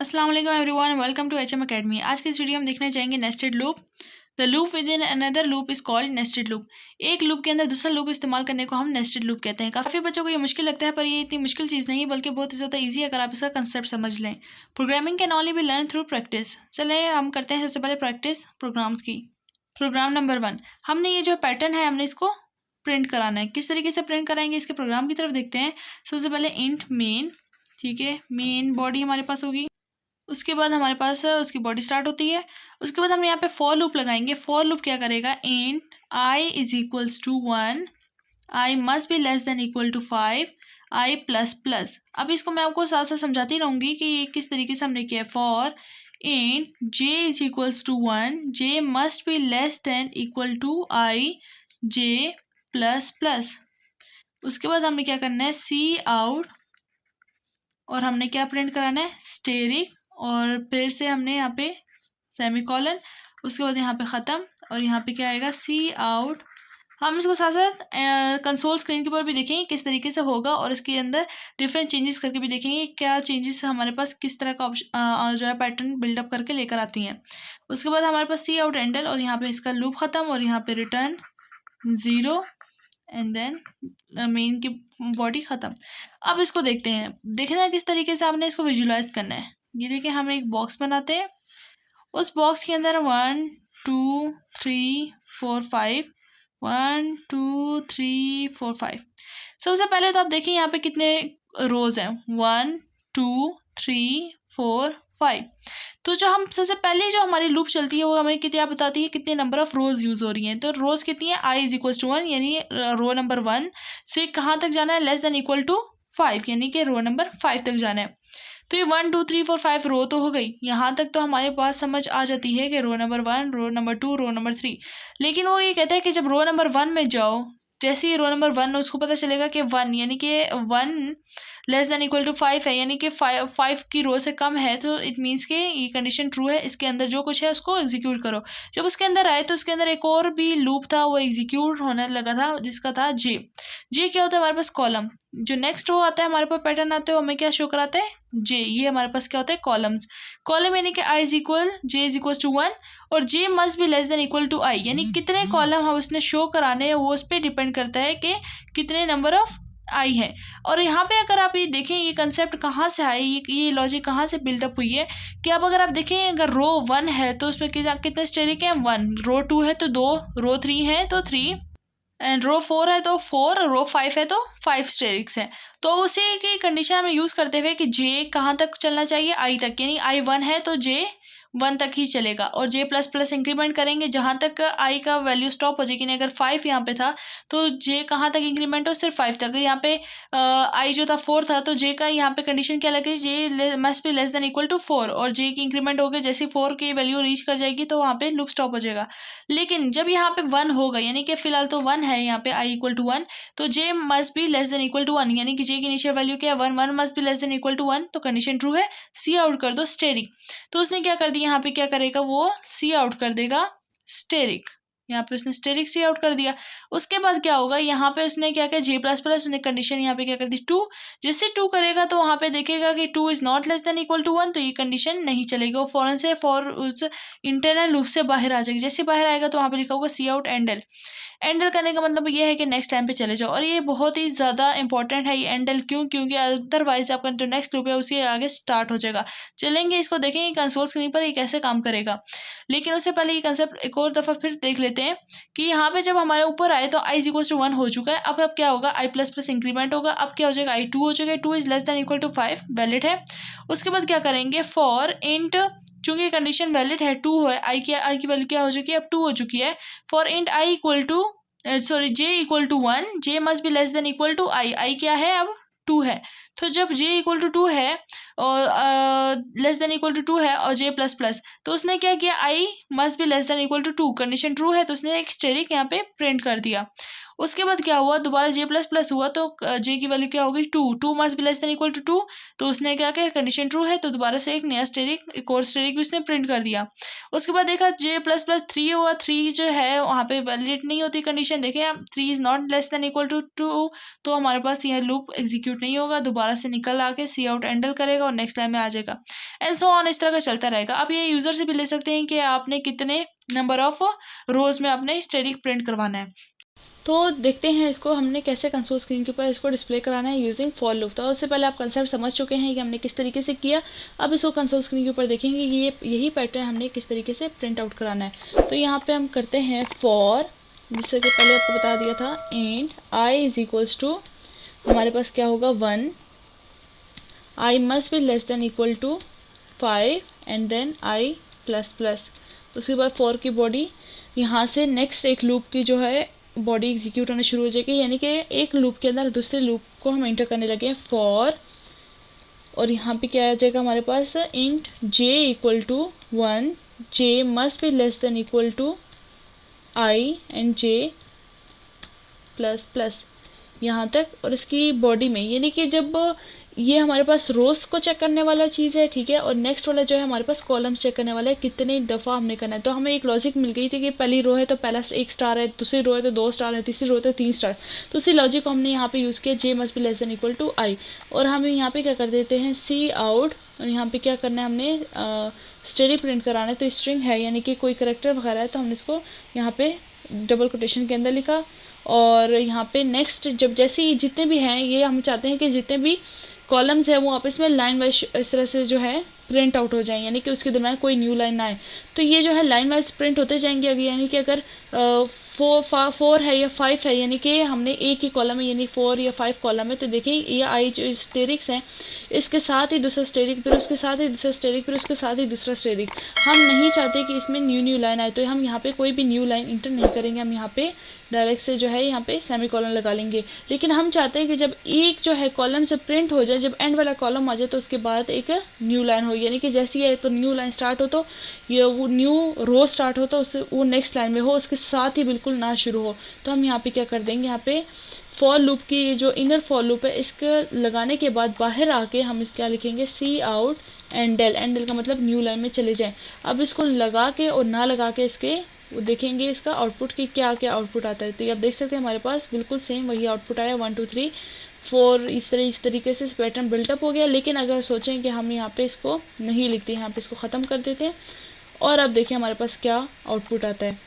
अस्सलाम वालेकुम everyone, welcome to HM academy. आज के इस वीडियो में देखने जाएंगे nested loop. The loop within another loop is called nested loop. एक लूप के अंदर दूसरा लूप इस्तेमाल करने को हम नेस्टेड लूप कहते हैं। काफ़ी बच्चों को ये मुश्किल लगता है, पर ये इतनी मुश्किल चीज़ नहीं है, बल्कि बहुत ही ज़्यादा ईजी है अगर आप इसका कंसेप्ट समझ लें। Programming can only be learn through practice. चले हम करते हैं सबसे पहले प्रैक्टिस प्रोग्राम्स की। प्रोग्राम नंबर 1, हमने ये जो पैटर्न है हमने इसको प्रिंट कराना है। किस तरीके से प्रिंट कराएंगे, इसके प्रोग्राम की तरफ देखते हैं। सबसे पहले इंट मेन, ठीक है, मेन बॉडी हमारे पास होगी। उसके बाद हमारे पास उसकी बॉडी स्टार्ट होती है। उसके बाद हम यहाँ पे फॉर लूप लगाएंगे। फॉर लूप क्या करेगा, int i is equals to 1, i must be less than equal to 5, i plus plus. अब इसको मैं आपको साथ साथ समझाती रहूँगी कि ये किस तरीके से हमने किया है। For int j is equals to 1, J must be less than equal to i j plus plus. उसके बाद हमने क्या करना है, सी आउट, और हमने क्या प्रिंट कराना है, स्टेरिक, और फिर से हमने यहाँ पे सेमीकोलन, उसके बाद यहाँ पे ख़त्म, और यहाँ पे क्या आएगा, सी आउट। हम इसको साथ साथ कंसोल स्क्रीन के ऊपर भी देखेंगे किस तरीके से होगा, और इसके अंदर डिफरेंट चेंजेस करके भी देखेंगे क्या चेंजेस हमारे पास किस तरह का जो है पैटर्न बिल्डअप करके लेकर आती हैं। उसके बाद हमारे पास सी आउट एंडल, और यहाँ पे इसका लूप ख़त्म, और यहाँ पे रिटर्न 0 एंड देन मेन की बॉडी ख़त्म। अब इसको देखते हैं, देखना है किस तरीके से आपने इसको विजुलाइज करना है। ये देखिए, हम एक बॉक्स बनाते हैं। उस बॉक्स के अंदर 1 2 3 4 5, 1 2 3 4 5। सबसे पहले तो आप देखिए यहाँ पे कितने रोज हैं, 1 2 3 4 5। तो जो हम सबसे पहले जो हमारी लूप चलती है वो हमें कितना बताती है, कितने नंबर ऑफ रोज यूज हो रही हैं। तो रोज कितनी है, आई इज इक्वल टू 1, यानी रो नंबर 1 से कहाँ तक जाना है, लेस देन इक्वल टू 5, यानी कि रो नंबर 5 तक जाना है। तो ये 1 2 3 4 5 रो तो हो गई। यहाँ तक तो हमारे पास समझ आ जाती है कि row number 1, row number 2, row number 3। लेकिन वो ये कहता है कि जब रो नंबर 1 में जाओ, जैसे ही रो नंबर 1 उसको पता चलेगा कि 1 यानी कि 1 लेस देन इक्वल टू 5 है, यानी कि 5 की रो से कम है, तो इट मीन्स कि ये कंडीशन ट्रू है। इसके अंदर जो कुछ है उसको एग्जीक्यूट करो। जब उसके अंदर आए तो उसके अंदर एक और भी लूप था, वो एग्जीक्यूट होने लगा था, जिसका था जे। जे क्या होता है हमारे पास, कॉलम। जो नेक्स्ट रो आता है हमारे पास पैटर्न आते हैं, हमें क्या शो कराता है, जे। ये हमारे पास क्या होता है, कॉलम्स। कॉलम यानी कि I is equal, J is equal to 1, और J must be less than equal to I, यानी कितने कॉलम हम उसने शो कराने हैं वो उस पर डिपेंड करता है कि कितने नंबर ऑफ आई है। और यहाँ पे अगर आप ये देखें, ये कंसेप्ट कहाँ से आई, ये लॉजिक कहाँ से बिल्डअप हुई है कि अब अगर आप देखें, अगर रो 1 है तो उसमें कितने स्टेरिक हैं, 1, रो 2 है तो 2, रो 3 है तो 3, एंड रो 4 है तो 4, रो 5 है तो 5 स्टेरिक्स हैं। तो उसी की कंडीशन हमें यूज़ करते हुए कि जे कहाँ तक चलना चाहिए, आई तक, यानी आई 1 है तो जे 1 तक ही चलेगा, और जे प्लस प्लस इंक्रीमेंट करेंगे जहाँ तक आई का वैल्यू स्टॉप हो जाएगी। यानी अगर 5 यहाँ पे था तो जे कहाँ तक इंक्रीमेंट हो, सिर्फ 5 तक। अगर यहाँ पे आई जो था 4 था तो जे का यहाँ पे कंडीशन क्या लगी, J must be less than equal to 4, और जे की इंक्रीमेंट हो गई, जैसे 4 की वैल्यू रीच कर जाएगी तो वहाँ पे लूप स्टॉप हो जाएगा। लेकिन जब यहाँ पे 1 होगा, यानी कि फिलहाल तो 1 है यहाँ पे, आई इक्वल टू 1, तो J must be less than equal to 1, यानी कि जे की इनिशियल वैल्यू क्या है, 1, 1 must be less than equal to 1, तो कंडीशन ट्रू है। सी आउट कर दो स्टेरिक। तो उसने क्या कर दिया, यहाँ पे क्या करेगा, वो सी आउट कर देगा स्टेरिक। यहाँ पे उसने स्टेरिक सी आउट कर दिया। उसके बाद क्या होगा, यहाँ पे उसने क्या किया, जे प्लस प्लस, उसने कंडीशन यहाँ पे क्या कर दी, 2। जैसे 2 करेगा तो वहाँ पे देखेगा कि 2 is not less than equal to 1, तो ये कंडीशन नहीं चलेगी, वो फौरन से फॉर उस इंटरनल लूप से बाहर आ जाएगी। जैसे बाहर आएगा तो वहाँ पे लिखा होगा सी आउट एंडल। एंडल करने का मतलब ये है कि नेक्स्ट टाइम पे चले जाओ, और ये बहुत ही ज़्यादा इंपॉर्टेंट है ये एंडल। क्योंकि अदरवाइज आपका जो नेक्स्ट लूप है उसी आगे स्टार्ट हो जाएगा। चलेंगे इसको देखेंगे कंसोल स्क्रीन पर ये कैसे काम करेगा, लेकिन उससे पहले ये कंसेप्ट एक और दफ़ा फिर देख लेते हैं कि यहाँ पे जब हमारे ऊपर आए तो आई इज इक्वल टू 1 हो चुका है। अब क्या होगा, आई प्लस प्लस इंक्रीमेंट होगा, अब क्या हो जाएगा, आई 2 हो जाएगा, 2 is less than equal to 5, valid है। उसके बाद क्या करेंगे, फॉर इंट, चूंकि कंडीशन वैलिड है, 2 है, आई की वैल्यू क्या हो चुकी है, अब 2 हो चुकी है। For int I equal to J equal to 1, J must be less than equal to I क्या है, अब 2 है। तो जब जे इक्वल टू 2 है और लेस देन इक्वल टू 2 है और जे प्लस प्लस, तो उसने क्या किया, i must be less than equal to 2, condition true है तो उसने एक स्टेरिक यहाँ पे प्रिंट कर दिया। उसके बाद क्या हुआ, दोबारा जे प्लस प्लस हुआ तो जे की वैल्यू क्या होगी, 2, 2 must be less than equal to 2, तो उसने क्या किया, कंडीशन ट्रू है तो दोबारा से एक नया स्टेरिक, एक और स्टेरिक भी उसने प्रिंट कर दिया। उसके बाद देखा जे प्लस प्लस 3 हुआ, 3 जो है वहाँ पे वैलिड नहीं होती कंडीशन, देखें 3 is not less than equal to 2, तो हमारे पास यह लूप एग्जीक्यूट नहीं होगा, दोबारा से निकल आके सी आउट एंडल करेगा और नेक्स्ट लाइन में आ जाएगा, एंड सो ऑन, इस तरह का चलता रहेगा। अब ये यूज़र से भी ले सकते हैं कि आपने कितने नंबर ऑफ रोज़ में अपने स्टैटिक प्रिंट करवाना है। तो देखते हैं इसको हमने कैसे कंसोल स्क्रीन के ऊपर इसको डिस्प्ले कराना है यूजिंग फॉर लूप। तो उससे पहले आप कंसेप्ट समझ चुके हैं कि हमने किस तरीके से किया। अब इसको कंसोल स्क्रीन के ऊपर देखेंगे कि ये यही पैटर्न हमने किस तरीके से प्रिंट आउट कराना है। तो यहाँ पे हम करते हैं फॉर, जिससे कि पहले आपको बता दिया था, int i is equals to, हमारे पास क्या होगा 1, i must be less than equal to 5 and then i plus plus. उसके बाद फॉर की बॉडी यहाँ से नेक्स्ट एक लूप की जो है बॉडी एग्जीक्यूट होना शुरू हो जाएगी, यानी कि एक लूप के अंदर दूसरे लूप को हम एंटर करने लगे हैं फॉर, और यहाँ पे क्या आ जाएगा हमारे पास int J equal to 1, J must be less than equal to I and J plus plus यहाँ तक। और इसकी बॉडी में यानी कि जब ये हमारे पास रोज को चेक करने वाला चीज़ है, ठीक है, और नेक्स्ट वाला जो है हमारे पास कॉलम्स चेक करने वाला है, कितनी दफ़ा हमने करना है। तो हमें एक लॉजिक मिल गई थी कि पहली रो है तो पहला 1 स्टार है, दूसरी रो है तो 2 स्टार है, तीसरी रो है तो 3 स्टार। तो उसी लॉजिक को हमने यहाँ पे यूज़ किया, J must be less than equal to I, और हम यहाँ पे क्या कर देते हैं सी आउट, और यहाँ पे क्या करना है हमने स्टैटिक प्रिंट कराना है। तो स्ट्रिंग है यानी कि कोई करेक्टर वगैरह है, तो हमने इसको यहाँ पे डबल कोटेशन के अंदर लिखा, और यहाँ पे नेक्स्ट जब जैसे ही जितने भी हैं, ये हम चाहते हैं कि जितने भी कॉलम्स है वो आपस में लाइन वाइज इस तरह से जो है प्रिंट आउट हो जाए, यानी कि उसके दरम्यान कोई न्यू लाइन ना आए। तो ये जो है लाइन वाइज प्रिंट होते जाएंगे अगर, यानी कि अगर 4 है या 5 है, यानी कि हमने एक ही कॉलम है यानी 4 या 5 कॉलम है, तो देखिए ये आई जो स्टेरिक्स हैं इसके साथ ही दूसरा स्टेरिक, फिर उसके साथ ही दूसरा स्टेरिक, फिर उसके साथ ही दूसरा स्टेरिक। हम नहीं चाहते कि इसमें न्यू लाइन आए, तो हम यहाँ पे कोई भी न्यू लाइन इंटर नहीं करेंगे, हम यहाँ पे डायरेक्ट से जो है यहाँ पे सेमी कॉलम लगा लेंगे। लेकिन हम चाहते हैं कि जब एक जो है कॉलम से प्रिंट हो जाए, जब एंड वाला कॉलम आ जाए, तो उसके बाद एक न्यू लाइन हो, यानी कि जैसी है तो न्यू लाइन स्टार्ट हो, तो ये वो न्यू रो स्टार्ट हो तो उससे वो नेक्स्ट लाइन में हो, उसके साथ ही बिल्कुल ना शुरू हो। तो हम यहाँ पे क्या कर देंगे, यहाँ पे फॉर लूप की जो इनर फॉर लूप है इसके लगाने के बाद बाहर आके हम इस क्या लिखेंगे, सी आउट एंडल, एंडल का मतलब न्यू लाइन में चले जाएं। अब इसको लगा के और ना लगा के इसके वो देखेंगे इसका आउटपुट की क्या क्या आउटपुट आता है। तो ये आप देख सकते हैं हमारे पास बिल्कुल सेम वही आउटपुट आया, 1 2 3 4 इस तरीके से इस पैटर्न बिल्टअप हो गया। लेकिन अगर सोचें कि हम यहाँ पे इसको नहीं लिखते, यहाँ पे इसको ख़त्म कर देते हैं, और अब देखिए हमारे पास क्या आउटपुट आता है,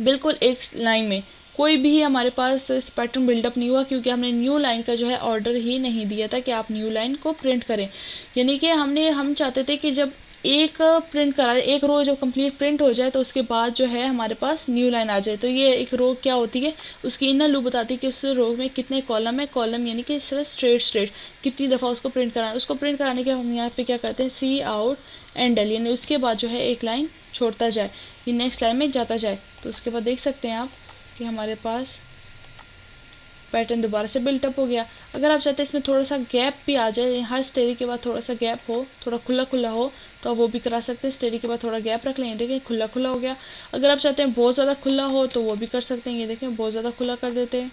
बिल्कुल एक लाइन में कोई भी हमारे पास इस पैटर्न बिल्डअप नहीं हुआ, क्योंकि हमने न्यू लाइन का जो है ऑर्डर ही नहीं दिया था कि आप न्यू लाइन को प्रिंट करें। यानी कि हम चाहते थे कि जब एक प्रिंट करा, एक रो जब कंप्लीट प्रिंट हो जाए तो उसके बाद जो है हमारे पास न्यू लाइन आ जाए। तो ये एक रो क्या होती है, उसकी इनर लूप बताती है कि उस रो में कितने कॉलम है, कॉलम यानी कि सिर्फ स्ट्रेट कितनी दफ़ा उसको प्रिंट कराना है। उसको प्रिंट कराने के हम यहाँ पे क्या करते हैं, सी आउट एंडल, यानी उसके बाद जो है एक लाइन छोड़ता जाए, ये नेक्स्ट लाइन में जाता जाए। तो उसके बाद देख सकते हैं आप कि हमारे पास पैटर्न दोबारा से बिल्टअप हो गया। अगर आप चाहते हैं इसमें थोड़ा सा गैप भी आ जाए, हर स्टेरी के बाद थोड़ा सा गैप हो, थोड़ा खुला खुला हो, तो आप वो भी करा सकते हैं। स्टेरी के बाद थोड़ा गैप रख लें, देखिए खुला खुला हो गया। अगर आप चाहते हैं बहुत ज़्यादा खुला हो तो वो भी कर सकते हैं, ये देखें बहुत ज़्यादा खुला कर देते हैं,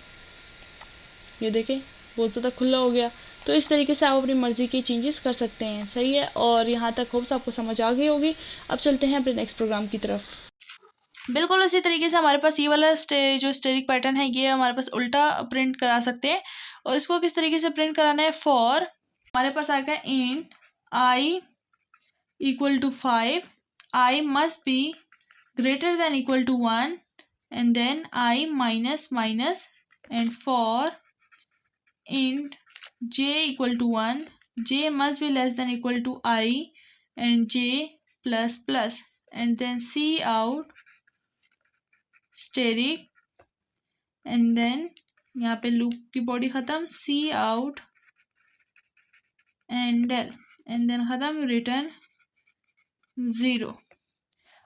ये देखें बहुत ज़्यादा खुला हो गया। तो इस तरीके से आप अपनी मर्ज़ी की चेंजेस कर सकते हैं, सही है। और यहाँ तक होप्स आपको समझ आ गई होगी। अब चलते हैं अपने नेक्स्ट प्रोग्राम की तरफ। बिल्कुल उसी तरीके से हमारे पास ये वाला जो स्टेरिक पैटर्न है ये हमारे पास उल्टा प्रिंट करा सकते हैं। और इसको किस तरीके से प्रिंट कराना है, फॉर हमारे पास आ गया int I equal to 5, i must be greater than equal to 1 and then i minus minus and for int j equal to 1, j must be less than equal to i and j plus plus and then cout asterisk and then यहाँ पे loop की body ख़त्म, cout endl and then ख़त्म, return 0।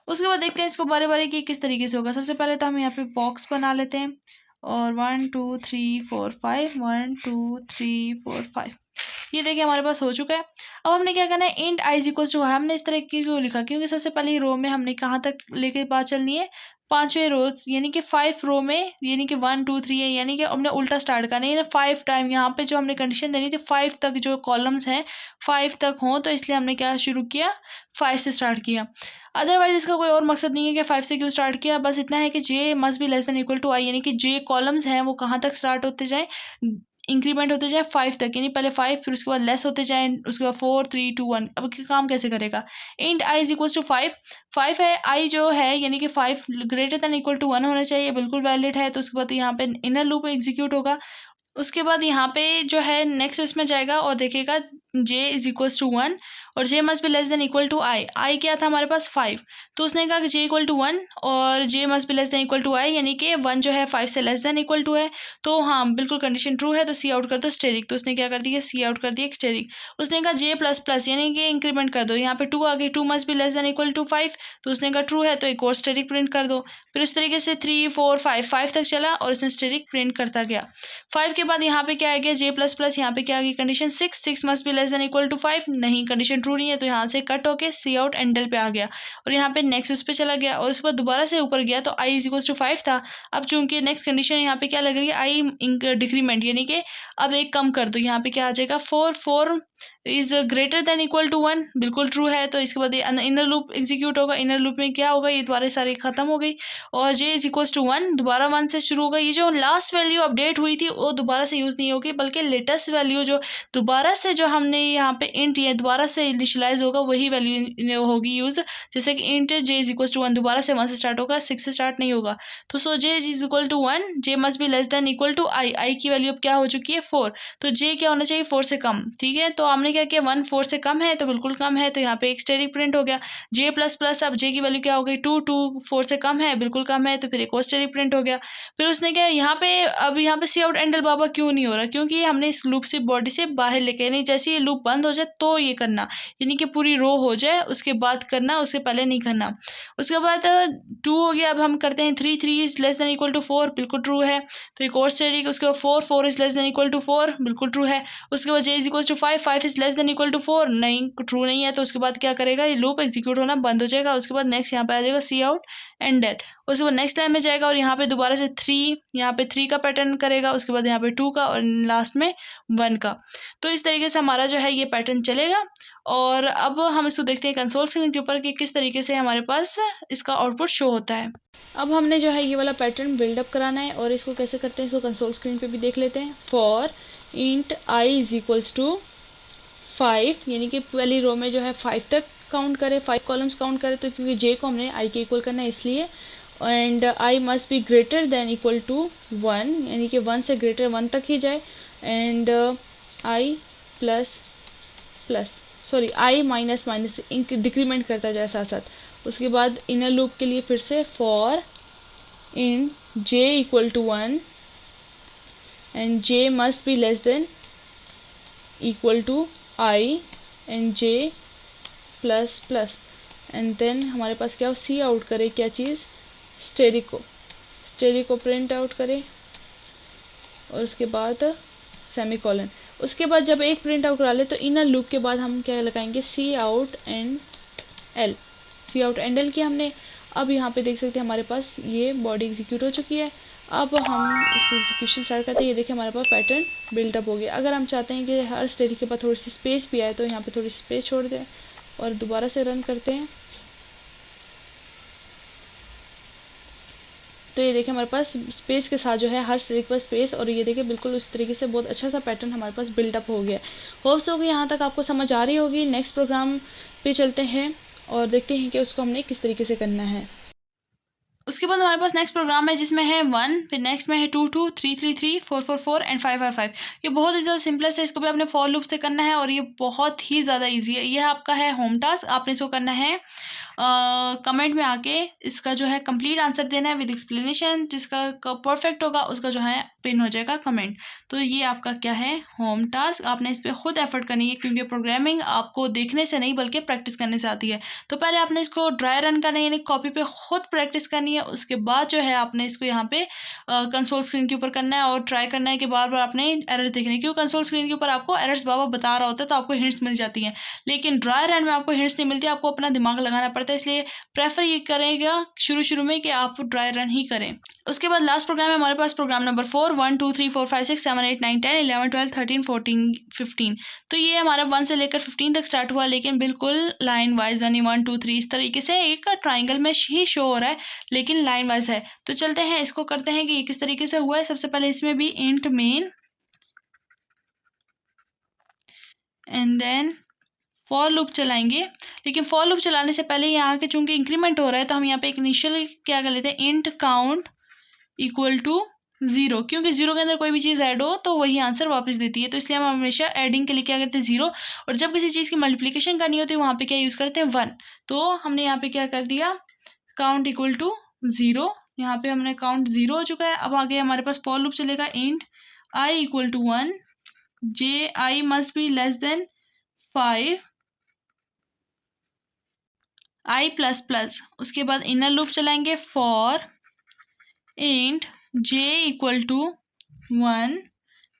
उसके बाद देखते हैं इसको बारी बारी कि किस तरीके से होगा। सबसे पहले तो हम यहाँ पे बॉक्स बना लेते हैं और 1 2 3 4 5 1 2 3 4 5 ये देखिए हमारे पास हो चुका है। अब हमने क्या करना है, इंट आई इक्वल्स टू, हमने इस तरह की क्यों लिखा, क्योंकि सबसे पहले रो में हमने कहाँ तक लेके बात चलनी है, 5वें रोज यानी कि 5 रो में, यानी कि 1 2 3 है, यानी कि हमने उल्टा स्टार्ट करना है 5 टाइम। यहाँ पे जो हमने कंडीशन देनी थी 5 तक जो कॉलम्स हैं 5 तक हों, तो इसलिए हमने क्या शुरू किया, 5 से स्टार्ट किया। अदरवाइज इसका कोई और मकसद नहीं है कि 5 से क्यों स्टार्ट किया, बस इतना है कि J must be less than equal to I, यानी कि जे कॉलम्स हैं वो कहाँ तक स्टार्ट होते जाएँ, इंक्रीमेंट होते जाए 5 तक, यानी पहले 5 फिर उसके बाद लेस होते जाए, उसके बाद 4 3 2 1। अब काम कैसे करेगा? Int i is equal to 5 है, आई जो है यानी कि 5 ग्रेटर देन इक्वल टू 1 होना चाहिए, बिल्कुल वैलिड है। तो उसके बाद यहाँ पे इनर लूप एग्जीक्यूट होगा। उसके बाद यहाँ पे जो है नेक्स्ट उसमें जाएगा और देखेगा j इज इक्वल्स टू 1 और j must be less than equal to I क्या था हमारे पास 5, तो उसने कहा कि j इक्वल टू 1 और j must be less than equal to I, यानी कि 1 जो है 5 से लेस देन इक्वल टू है। तो हाँ बिल्कुल कंडीशन ट्रू है, तो सी आउट कर दो स्टेरिक। तो उसने क्या कर दिया, सी आउट कर दिया स्टेरिक। उसने कहा j प्लस प्लस यानी कि इंक्रीमेंट कर दो, यहाँ पे 2 आ गई, 2 must be less than equal to 5, तो उसने कहा ट्रू है, तो एक और स्टेरिक प्रिंट कर दो। फिर इस तरीके से 3 4 5 तक चला और उसने स्टेरिक प्रिंट करता गया। 5 के बाद यहाँ पे क्या आ गया, j प्लस प्लस, यहाँ पे क्या आ गई condition 6 must be less than equal to 5, नहीं कंडीशन ट्रू नहीं है, तो यहाँ से कट होके सी आउट एंडल पे आ गया और यहाँ पे नेक्स्ट उस पे चला गया और उसके बाद दोबारा से ऊपर गया तो i इज इक्वल टू 5 था। अब चूंकि नेक्स्ट कंडीशन यहाँ पे क्या लग रही है, आई डिक्रीमेंट, यानी कि अब एक कम कर दो, यहाँ पे क्या आ जाएगा 4 is greater than equal to 1, बिल्कुल ट्रू है। तो इसके बाद ये इनर लूप एग्जीक्यूट होगा। इनर लूप में क्या होगा, ये दोबारा सारी खत्म हो गई और j इज इक्वल टू 1 दोबारा 1 से शुरू होगा। ये जो लास्ट वैल्यू अपडेट हुई थी वो दोबारा से यूज़ नहीं होगी, बल्कि लेटेस्ट वैल्यू जो दोबारा से जो हमने यहाँ पे इंट ये दोबारा से इनिशियलाइज होगा वही वैल्यू होगी यूज़। जैसे कि int j is equal to 1 दोबारा से 1 से स्टार्ट होगा, 6 से स्टार्ट नहीं होगा। तो so j is equal to 1, j must be less than equal to I की वैल्यू अब क्या हो चुकी है 4, तो j क्या होना चाहिए 4 से कम, ठीक है। तो हमने क्या किया 1 4 से कम है तो बिल्कुल कम है, तो यहाँ पे एक स्टेरिक प्रिंट हो गया। j प्लस प्लस, अब j की वैल्यू क्या हो गई 2 4 से कम है, बिल्कुल कम है, तो फिर एक और स्टेरिक प्रिंट हो गया। फिर उसने क्या यहाँ पे, अब यहाँ पे सी आउट एंडल बाबा क्यों नहीं हो रहा, क्योंकि हमने इस लूप से बॉडी से बाहर लेके, नहीं जैसे ये लूप बंद हो जाए तो ये करना, यानी कि पूरी रो हो जाए उसके बाद करना, उसके पहले नहीं करना। उसके बाद 2 हो गया। अब हम करते हैं 3 is less than equal to 4, बिल्कुल ट्रू है, तो एक और स्टेरिक। उसके बाद 4 is less than equal to 4, बिल्कुल ट्रू है। उसके बाद j is equal to 5 is less than equal to 4, नहीं ट्रू नहीं है, तो उसके बाद क्या करेगा, ये लूप एग्जीक्यूट होना बंद हो जाएगा। उसके बाद नेक्स्ट यहाँ पे आ जाएगा सी आउट एंड डेट। उसके बाद नेक्स्ट लाइन में जाएगा और यहाँ पे दोबारा से 3, यहाँ पे 3 का पैटर्न करेगा, उसके बाद यहाँ पे 2 का और लास्ट में 1 का। तो इस तरीके से हमारा जो है ये पैटर्न चलेगा। और अब हम इसको देखते हैं कंसोल स्क्रीन के ऊपर कि किस तरीके से हमारे पास इसका आउटपुट शो होता है। अब हमने जो है ये वाला पैटर्न बिल्डअप कराना है और इसको कैसे करते हैं इसको कंसोल स्क्रीन पे भी देख लेते हैं। For int i is equals to 5, यानी कि पहली रो में जो है 5 तक काउंट करे, 5 कॉलम्स काउंट करे, तो क्योंकि j को हमने i के इक्वल करना है इसलिए। And i must be greater than equal to 1, यानी कि 1 से ग्रेटर 1 तक ही जाए। And i plus plus sorry i minus minus decrement करता जाए साथ साथ। उसके बाद इनर लूप के लिए फिर से for in j equal to 1 and j must be less than equal to i and j plus plus. And then हमारे पास क्या हो, सी आउट करे क्या चीज़, स्टेरिक को प्रिंट आउट करे और उसके बाद सेमीकोलन। उसके बाद जब एक प्रिंट आउट करा ले तो इनर लूप के बाद हम क्या लगाएंगे, सी आउट एंड एल किया हमने। अब यहाँ पे देख सकते हैं हमारे पास ये बॉडी एग्जीक्यूट हो चुकी है। अब हम इसको एग्जीक्यूशन स्टार्ट करते हैं। ये देखिए हमारे पास पैटर्न बिल्डअप हो गया। अगर हम चाहते हैं कि हर स्टेरिक के पास थोड़ी सी स्पेस भी आए तो यहाँ पे थोड़ी सी स्पेस छोड़ दें और दोबारा से रन करते हैं। तो ये देखिए हमारे पास स्पेस के साथ जो है हर स्टेरिक पर स्पेस, और ये देखिए बिल्कुल उस तरीके से बहुत अच्छा सा पैटर्न हमारे पास बिल्डअप हो गया। होप्स होगी यहाँ तक आपको समझ आ रही होगी। नेक्स्ट प्रोग्राम पे चलते हैं और देखते हैं कि उसको हमने किस तरीके से करना है। उसके बाद हमारे पास नेक्स्ट प्रोग्राम है जिसमें है 1, फिर नेक्स्ट में है 2 2 3 3 3 4 4 4 एंड 5 5 5। ये बहुत ही ज़्यादा सिंपलेस्ट है, इसको भी आपने फॉर लूप से करना है और ये बहुत ही ज़्यादा इजी है। ये आपका है होम टास्क, आपने इसको करना है कमेंट में आके इसका जो है कंप्लीट आंसर देना है विद एक्सप्लेनेशन। जिसका परफेक्ट होगा उसका जो है पिन हो जाएगा कमेंट। तो ये आपका क्या है होम टास्क, आपने इस पर खुद एफर्ट करनी है क्योंकि प्रोग्रामिंग आपको देखने से नहीं बल्कि प्रैक्टिस करने से आती है। तो पहले आपने इसको ड्राई रन करना है, यानी कॉपी पे खुद प्रैक्टिस करनी है। उसके बाद जो है आपने इसको यहाँ पे कंसोल स्क्रीन के ऊपर करना है और ट्राई करना है कि बार बार आपने एरर देखने हैं। क्योंकि कंसोल स्क्रीन के ऊपर आपको एरर्स बाबा बता रहा होता है तो आपको हिंट्स मिल जाती हैं, लेकिन ड्राई रन में आपको हिंट्स नहीं मिलती, आपको अपना दिमाग लगाना पड़ता है। इसलिए प्रेफर ये करेगा शुरू में कि आप ड्राई रन ही करें। उसके बाद लास्ट प्रोग्राम है हमारे पास प्रोग्राम नंबर 4 1 2 3 4 5 6 7 8 9 10 11 12 13 14 15। तो ये हमारा 1 से लेकर 15 तक स्टार्ट हुआ, लेकिन बिल्कुल लाइन वाइज 1 2 3 इस तरीके से एक ट्राइंगल में ही शो हो रहा है, लेकिन लाइन वाइज है। तो चलते हैं इसको करते हैं कि ये किस तरीके से हुआ है। सबसे पहले इसमें भी int main and then for loop चलाएंगे। लेकिन फॉर लूप चलाने से पहले यहाँ के चूंकि इंक्रीमेंट हो रहा है तो हम यहाँ पे एक इनिशियल क्या कर लेते हैं, इंट काउंट इक्वल टू 0, क्योंकि 0 के अंदर कोई भी चीज़ ऐड हो तो वही आंसर वापस देती है, तो इसलिए हम हमेशा एडिंग के लिए क्या करते हैं 0, और जब किसी चीज़ की मल्टीप्लिकेशन करनी होती है वहाँ पे क्या यूज़ करते हैं 1। तो हमने यहाँ पे क्या कर दिया, काउंट इक्वल टू 0, यहाँ पे हमने काउंट 0 हो चुका है। अब आगे हमारे पास फॉर लूप चलेगा, int I equal to 1, j i must be less than 5, i plus plus. उसके बाद इनर लूप चलाएंगे, for int j equal to 1,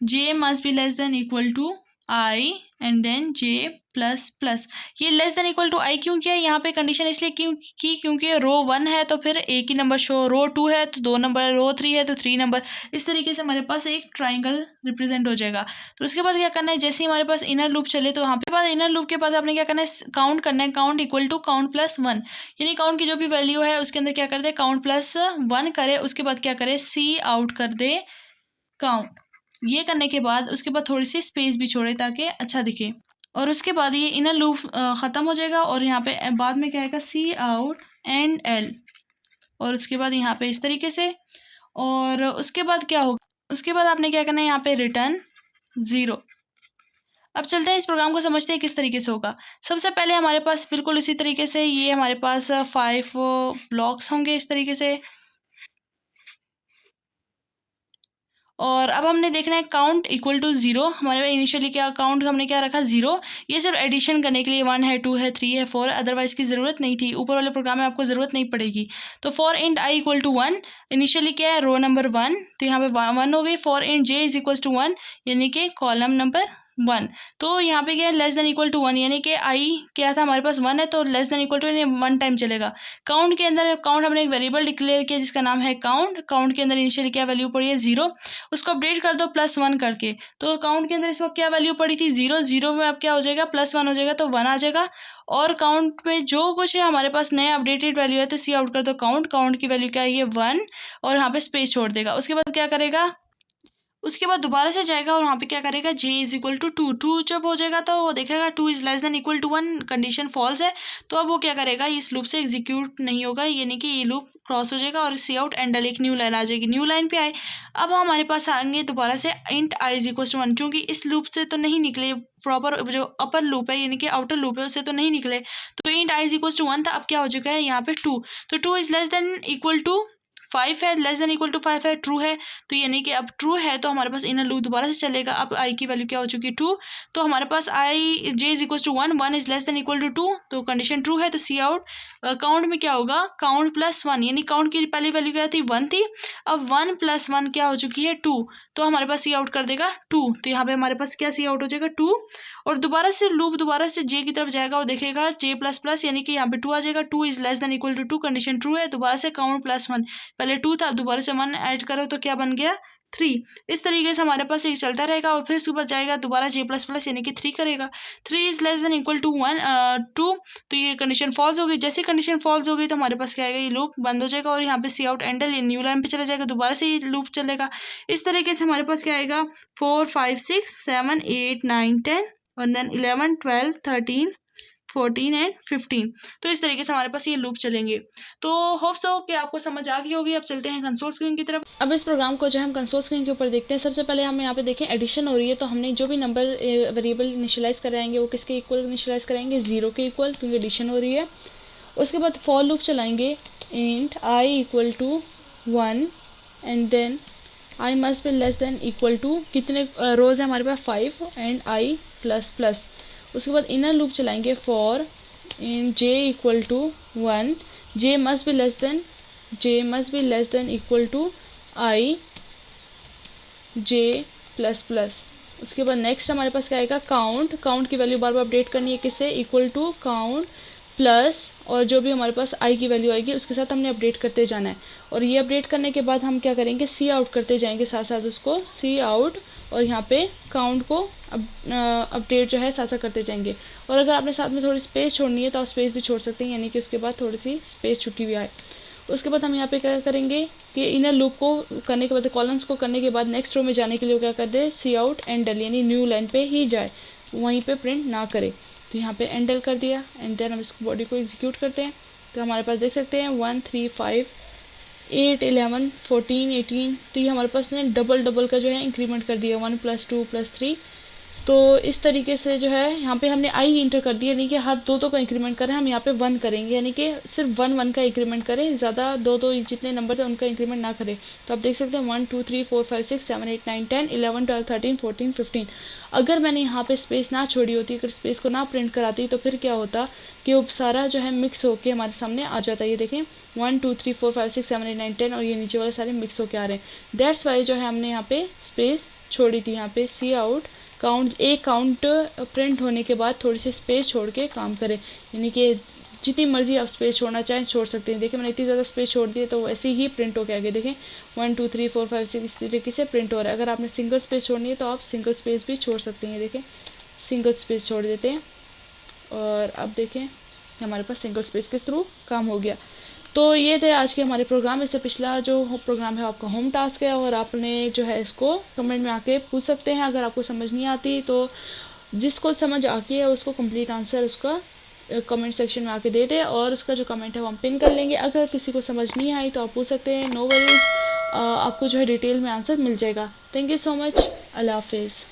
j must be less than equal to I, and then j plus plus. ये less than equal to i क्यों किया यहाँ पे condition, इसलिए क्योंकि रो 1 है तो फिर एक ही नंबर शो, रो 2 है तो 2 नंबर, रो 3 है तो 3 नंबर, इस तरीके से हमारे पास एक ट्राइंगल रिप्रेजेंट हो जाएगा। तो उसके बाद क्या करना है, जैसे ही हमारे पास इनर लूप चले तो वहाँ पे बाद इनर लूप के बाद आपने क्या करना है, काउंट करना है, count equal to count plus 1, यानी काउंट की जो भी वैल्यू है उसके अंदर क्या कर दे, काउंट प्लस 1 करे। उसके बाद क्या करे, सी आउट कर दे काउंट। ये करने के बाद उसके बाद थोड़ी सी स्पेस भी छोड़े ताकि अच्छा दिखे, और उसके बाद ये इनर लूप ख़त्म हो जाएगा। और यहाँ पे बाद में क्या आएगा, सी आउट एंड एल, और उसके बाद यहाँ पे इस तरीके से। और उसके बाद क्या होगा, उसके बाद आपने क्या करना है, यहाँ पे रिटर्न 0। अब चलते हैं इस प्रोग्राम को समझते हैं किस तरीके से होगा। सबसे पहले हमारे पास बिल्कुल इसी तरीके से ये हमारे पास 5 ब्लॉक्स होंगे इस तरीके से, और अब हमने देखना है काउंट इक्वल टू 0। हमारे इनिशियली क्या काउंट हमने क्या रखा, 0। ये सिर्फ एडिशन करने के लिए 1 है, 2 है, 3 है, 4, अदरवाइज की ज़रूरत नहीं थी, ऊपर वाले प्रोग्राम में आपको ज़रूरत नहीं पड़ेगी। तो for int I equal to 1, initially क्या है, रो नंबर 1, तो यहाँ पे 1 हो गई। For int j is equal to 1, यानी कि कॉलम नंबर 1। तो यहाँ पे क्या है, लेस देन इक्वल टू 1, यानी कि आई क्या था हमारे पास 1 है तो less than equal to 1 time चलेगा। काउंट के अंदर काउंट हमने एक वेरिएबल डिक्लेयर किया जिसका नाम है काउंट। काउंट के अंदर इनिशियली क्या वैल्यू पड़ी है, 0, उसको अपडेट कर दो +1 करके। तो काउंट के अंदर इस वक्त क्या वैल्यू पड़ी थी, 0, 0 में अब क्या हो जाएगा, +1 हो जाएगा तो 1 आ जाएगा। और काउंट में जो कुछ है हमारे पास नया अपडेटेड वैल्यू है तो सी आउट कर दो काउंट। काउंट की वैल्यू क्या है, ये 1, और यहाँ पे स्पेस छोड़ देगा। उसके बाद क्या करेगा, उसके बाद दोबारा से जाएगा और वहाँ पे क्या करेगा, j इज इक्वल टू 2। 2 जब हो जाएगा तो वो देखेगा 2 is less than equal to 1, condition false है, तो अब वो क्या करेगा, इस लूप से एग्जीक्यूट नहीं होगा, यानी कि ये लूप क्रॉस हो जाएगा और सी आउट एंडल एक न्यू लाइन आ जाएगी। न्यू लाइन पे आए, अब हमारे पास आएंगे दोबारा से int i is equal to 1, क्योंकि इस लूप से तो नहीं निकले, प्रॉपर जो अपर लूप है यानी कि आउटर लूप है उससे तो नहीं निकले, तो int i is equal to 1 था। अब क्या हो चुका है यहाँ पे 2, तो 2 is less than equal to 5 है, लेस देन इक्वल टू 5 है, ट्रू है, तो यानी कि अब ट्रू है तो हमारे पास इनर लूप दोबारा से चलेगा। अब आई की वैल्यू क्या हो चुकी है, 2, तो हमारे पास I J is equal to 1, 1 is less than equal to 2, तो कंडीशन ट्रू है। तो सी आउट काउंट में क्या होगा, काउंट +1, यानी काउंट की पहली वैल्यू क्या थी, 1 थी, अब 1 + 1 क्या हो चुकी है, 2, तो हमारे पास सी आउट कर देगा 2, तो यहाँ पे हमारे पास क्या सी आउट हो जाएगा 2। और दोबारा से लूप दोबारा से जे की तरफ जाएगा और देखेगा j++, यानी कि यहाँ पे 2 आ जाएगा। 2 is less than equal to 2, condition true है। दोबारा से काउंट +1, पहले 2 था, दोबारा से 1 ऐड करो तो क्या बन गया, 3। इस तरीके से हमारे पास एक चलता रहेगा और फिर उसके बाद जाएगा दोबारा j++, यानी कि 3 करेगा। 3 is less than equal to 2, तो ये कंडीशन फॉल्स हो गई। जैसे कंडीशन फॉल्स हो गई तो हमारे पास क्या आएगा, ये लूप बंद हो जाएगा और यहाँ पे सी आउट एंडल ये न्यू लाइन पे चला जाएगा, दोबारा से ये लूप चलेगा। इस तरीके से हमारे पास क्या आएगा, 4, 5, 6, 7, 8, 9, 10 और देन 11, 12, 13, 14 एंड 15। तो इस तरीके से हमारे पास ये लूप चलेंगे। तो होप सो कि आपको समझ आ गई होगी। अब चलते हैं कंसोल स्क्रीन की तरफ। अब इस प्रोग्राम को जो है हम कंसोल स्क्रीन के ऊपर देखते हैं। सबसे पहले हम यहाँ पे देखें एडिशन हो रही है, तो हमने जो भी नंबर वेरिएबल इनिशियलाइज कराएंगे वो किसके इक्वल इनिशियलाइज कराएंगे, 0 के इक्वल, क्योंकि एडिशन हो रही है। उसके बाद फॉर लूप चलाएंगे, int I equal to 1 and then i must be less than equal to, कितने रोज़ है हमारे पास 5 एंड आई ++। उसके बाद इनर लूप चलाएंगे, for in j equal to 1, J must be less than equal to i j++। उसके बाद next हमारे पास क्या आएगा, काउंट की वैल्यू बार बार अपडेट करनी है, किससे, इक्वल टू काउंट प्लस, और जो भी हमारे पास आई की वैल्यू आएगी उसके साथ हमने अपडेट करते जाना है। और ये अपडेट करने के बाद हम क्या करेंगे, सी आउट करते जाएंगे साथ साथ उसको, सी आउट, और यहाँ पे काउंट को अपडेट जो है साथ साथ करते जाएंगे। और अगर आपने साथ में थोड़ी स्पेस छोड़नी है तो आप स्पेस भी छोड़ सकते हैं, यानी कि उसके बाद थोड़ी सी स्पेस छुट्टी हुई आए। उसके बाद हम यहाँ पे क्या करेंगे कि इनर लूप को करने के बाद, कॉलम्स को करने के बाद नेक्स्ट रो में जाने के लिए क्या कर दे, सी आउट एंड डल, यानी न्यू लाइन पे ही जाए। वहीं पे प्रिंट ना करे। तो यहाँ पे एंडल कर दिया एंड देन हम इसको बॉडी को एग्जीक्यूट करते हैं। तो हमारे पास देख सकते हैं 1 3 5 8 11 14 18। तो ये हमारे पास ने डबल का जो है इंक्रीमेंट कर दिया 1 + 2 + 3। तो इस तरीके से जो है यहाँ पे हमने आई इंटर कर दिया, यानी कि हर दो का इंक्रीमेंट करें, हम यहाँ पे 1 करेंगे, यानी कि सिर्फ 1 का इंक्रीमेंट करें, ज़्यादा दो जितने नंबर हैं उनका इंक्रीमेंट ना करें। तो आप देख सकते हैं 1 2 3 4 5 6 7 8 9 10 11 12 13 14 15। अगर मैंने यहाँ पे स्पेस ना छोड़ी होती, अगर स्पेस को ना प्रिंट कराती, तो फिर क्या होता कि वो सारा जो है मिक्स होके हमारे सामने आ जाता है। ये देखें 1 2 3 4 5 6 7 8 9 10 और ये नीचे वाले सारे मिक्स होके आ रहे हैं। दैट्स वाई जो है हमने यहाँ पे स्पेस छोड़ी थी। यहाँ पे सी आउट काउंट प्रिंट होने के बाद थोड़ी सी स्पेस छोड़ के काम करें, यानी कि जितनी मर्जी आप स्पेस छोड़ना चाहें छोड़ सकते हैं। देखिए मैंने इतनी ज़्यादा स्पेस छोड़ दी है तो वैसे ही प्रिंट होके आगे देखें 1 2 3 4 5 6 इस तरीके से प्रिंट हो रहा है। अगर आपने सिंगल स्पेस छोड़नी है तो आप सिंगल स्पेस भी छोड़ सकते हैं। देखें सिंगल स्पेस छोड़ देते हैं और अब देखें हमारे पास सिंगल स्पेस के थ्रू काम हो गया। तो ये थे आज के हमारे प्रोग्राम। इससे पिछला जो प्रोग्राम है आपका होम टास्क है और आपने जो है इसको कमेंट में आके पूछ सकते हैं। अगर आपको समझ नहीं आती तो जिसको समझ आती है उसको कंप्लीट आंसर उसका कमेंट सेक्शन में आके दे दे और उसका जो कमेंट है वो हम पिन कर लेंगे। अगर किसी को समझ नहीं आई तो आप पूछ सकते हैं, नो वरीज, आपको जो है डिटेल में आंसर मिल जाएगा। थैंक यू सो मच, अल्लाह हाफिज़।